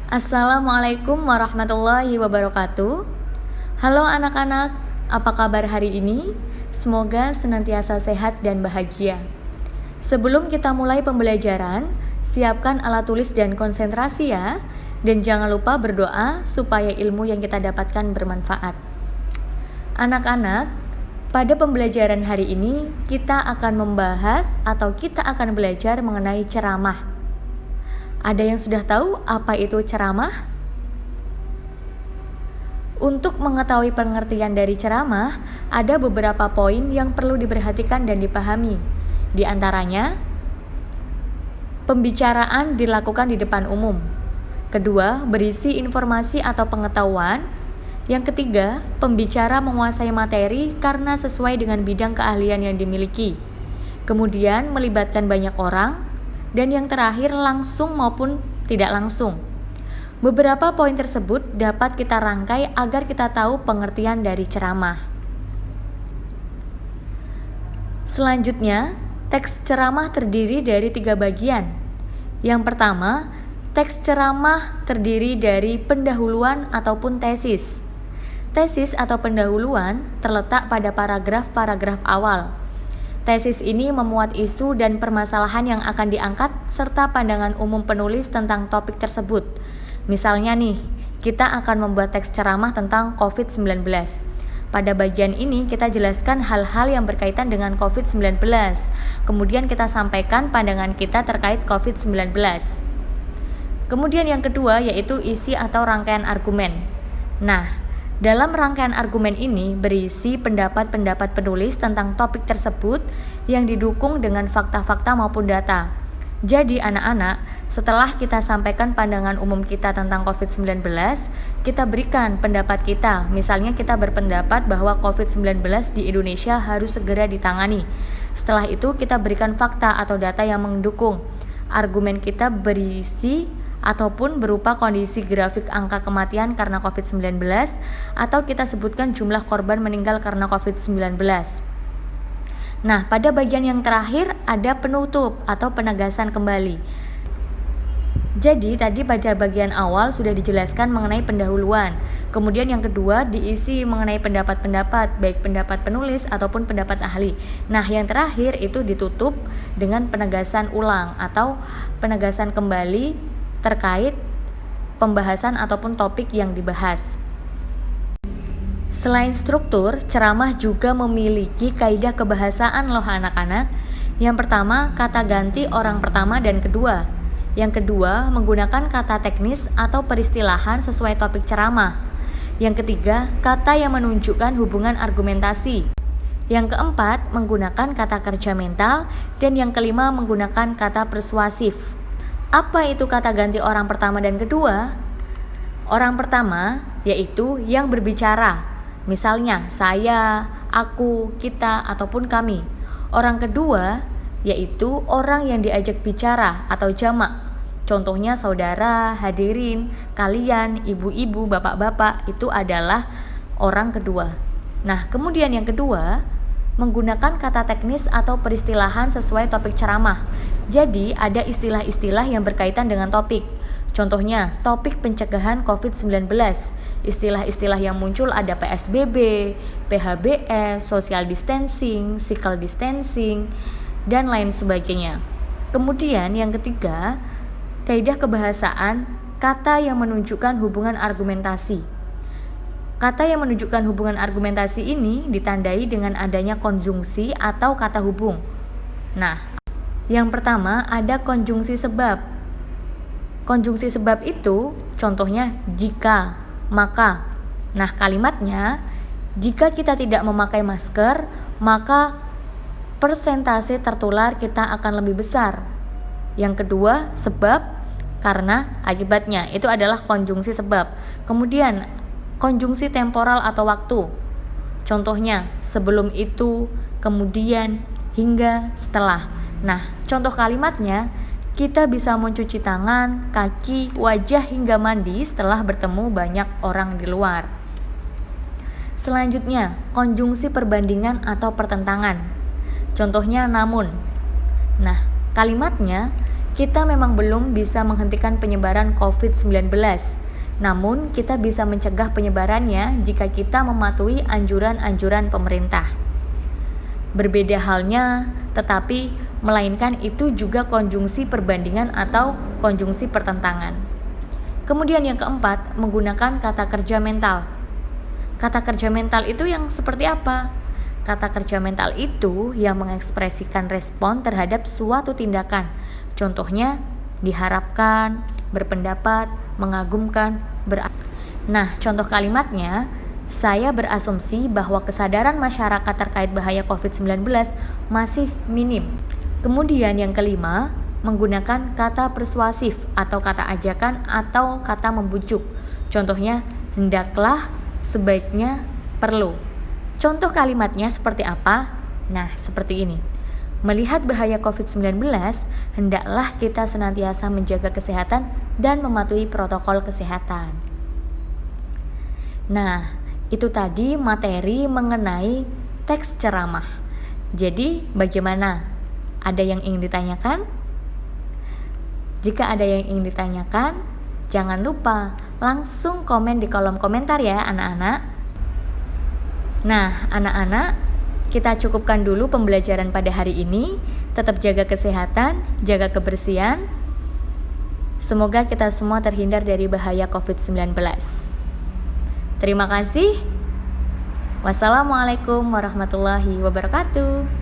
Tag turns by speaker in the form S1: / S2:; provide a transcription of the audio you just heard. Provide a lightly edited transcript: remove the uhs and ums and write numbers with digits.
S1: Assalamualaikum warahmatullahi wabarakatuh. Halo anak-anak, apa kabar hari ini? Semoga senantiasa sehat dan bahagia. Sebelum kita mulai pembelajaran, siapkan alat tulis dan konsentrasi ya. Dan jangan lupa berdoa supaya ilmu yang kita dapatkan bermanfaat. Anak-anak, pada pembelajaran hari ini kita akan membahas atau kita akan belajar mengenai ceramah. Ada yang sudah tahu apa itu ceramah? Untuk mengetahui pengertian dari ceramah, ada beberapa poin yang perlu diperhatikan dan dipahami. Di antaranya, pembicaraan dilakukan di depan umum. Kedua, berisi informasi atau pengetahuan. Yang ketiga, pembicara menguasai materi karena sesuai dengan bidang keahlian yang dimiliki. Kemudian, melibatkan banyak orang. Dan yang terakhir, langsung maupun tidak langsung. Beberapa poin tersebut dapat kita rangkai agar kita tahu pengertian dari ceramah. Selanjutnya, teks ceramah terdiri dari 3 bagian. Yang pertama, teks ceramah terdiri dari pendahuluan ataupun tesis. Tesis atau pendahuluan terletak pada paragraf-paragraf awal. Tesis ini memuat isu dan permasalahan yang akan diangkat serta pandangan umum penulis tentang topik tersebut. Misalnya nih, kita akan membuat teks ceramah tentang COVID-19. Pada bagian ini kita jelaskan hal-hal yang berkaitan dengan COVID-19. Kemudian kita sampaikan pandangan kita terkait COVID-19. Kemudian yang kedua yaitu isi atau rangkaian argumen. Nah, dalam rangkaian argumen ini berisi pendapat-pendapat penulis tentang topik tersebut yang didukung dengan fakta-fakta maupun data. Jadi anak-anak, setelah kita sampaikan pandangan umum kita tentang COVID-19, kita berikan pendapat kita. Misalnya kita berpendapat bahwa COVID-19 di Indonesia harus segera ditangani. Setelah itu kita berikan fakta atau data yang mendukung. Argumen kita berisi ataupun berupa kondisi grafik angka kematian karena COVID-19 atau kita sebutkan jumlah korban meninggal karena COVID-19. Nah, pada bagian yang terakhir ada penutup atau penegasan kembali. Jadi tadi pada bagian awal sudah dijelaskan mengenai pendahuluan. Kemudian yang kedua diisi mengenai pendapat-pendapat, baik pendapat penulis ataupun pendapat ahli. Nah, yang terakhir itu ditutup dengan penegasan ulang atau penegasan kembali terkait pembahasan ataupun topik yang dibahas. Selain struktur, ceramah juga memiliki kaidah kebahasaan loh anak-anak. Yang pertama, kata ganti orang pertama dan kedua. Yang kedua, menggunakan kata teknis atau peristilahan sesuai topik ceramah. Yang ketiga, kata yang menunjukkan hubungan argumentasi. Yang keempat, menggunakan kata kerja mental. Dan yang kelima, menggunakan kata persuasif. Apa itu kata ganti orang pertama dan kedua? Orang pertama yaitu yang berbicara, misalnya saya, aku, kita, ataupun kami. Orang kedua yaitu orang yang diajak bicara atau jamak. Contohnya saudara, hadirin, kalian, ibu-ibu, bapak-bapak, itu adalah orang kedua. Nah, kemudian yang kedua, menggunakan kata teknis atau peristilahan sesuai topik ceramah. Jadi, ada istilah-istilah yang berkaitan dengan topik. Contohnya, topik pencegahan COVID-19. Istilah-istilah yang muncul ada PSBB, PHBS, social distancing, physical distancing, dan lain sebagainya. Kemudian, yang ketiga, kaidah kebahasaan, kata yang menunjukkan hubungan argumentasi. Kata yang menunjukkan hubungan argumentasi ini ditandai dengan adanya konjungsi atau kata hubung. Nah, yang pertama ada konjungsi sebab. Konjungsi sebab itu contohnya jika, maka. Nah, kalimatnya, jika kita tidak memakai masker, maka persentase tertular kita akan lebih besar. Yang kedua, sebab, karena akibatnya. Itu adalah konjungsi sebab. Kemudian konjungsi temporal atau waktu. Contohnya, sebelum itu, kemudian, hingga, setelah. Nah, contoh kalimatnya, kita bisa mencuci tangan, kaki, wajah hingga mandi setelah bertemu banyak orang di luar. Selanjutnya, konjungsi perbandingan atau pertentangan. Contohnya namun. Nah, kalimatnya, Kita memang belum bisa menghentikan penyebaran COVID-19, namun kita bisa mencegah penyebarannya jika kita mematuhi anjuran-anjuran pemerintah. Berbeda halnya, tetapi melainkan itu juga konjungsi perbandingan atau konjungsi pertentangan. Kemudian yang keempat, menggunakan kata kerja mental. Kata kerja mental itu yang seperti apa? Kata kerja mental itu yang mengekspresikan respon terhadap suatu tindakan. Contohnya, diharapkan, berpendapat, mengagumkan, Nah, contoh kalimatnya, saya berasumsi bahwa kesadaran masyarakat terkait bahaya COVID-19 masih minim. Kemudian yang kelima, menggunakan kata persuasif atau kata ajakan atau kata membujuk. Contohnya, hendaklah, sebaiknya, perlu. Contoh kalimatnya seperti apa? Nah, seperti ini. Melihat bahaya COVID-19, hendaklah kita senantiasa menjaga kesehatan dan mematuhi protokol kesehatan. Nah, itu tadi materi mengenai teks ceramah. Jadi, bagaimana? Ada yang ingin ditanyakan? Jika ada yang ingin ditanyakan, jangan lupa langsung komen di kolom komentar ya anak-anak. Nah, anak-anak, kita cukupkan dulu pembelajaran pada hari ini. Tetap jaga kesehatan, jaga kebersihan. Semoga kita semua terhindar dari bahaya COVID-19. Terima kasih. Wassalamualaikum warahmatullahi wabarakatuh.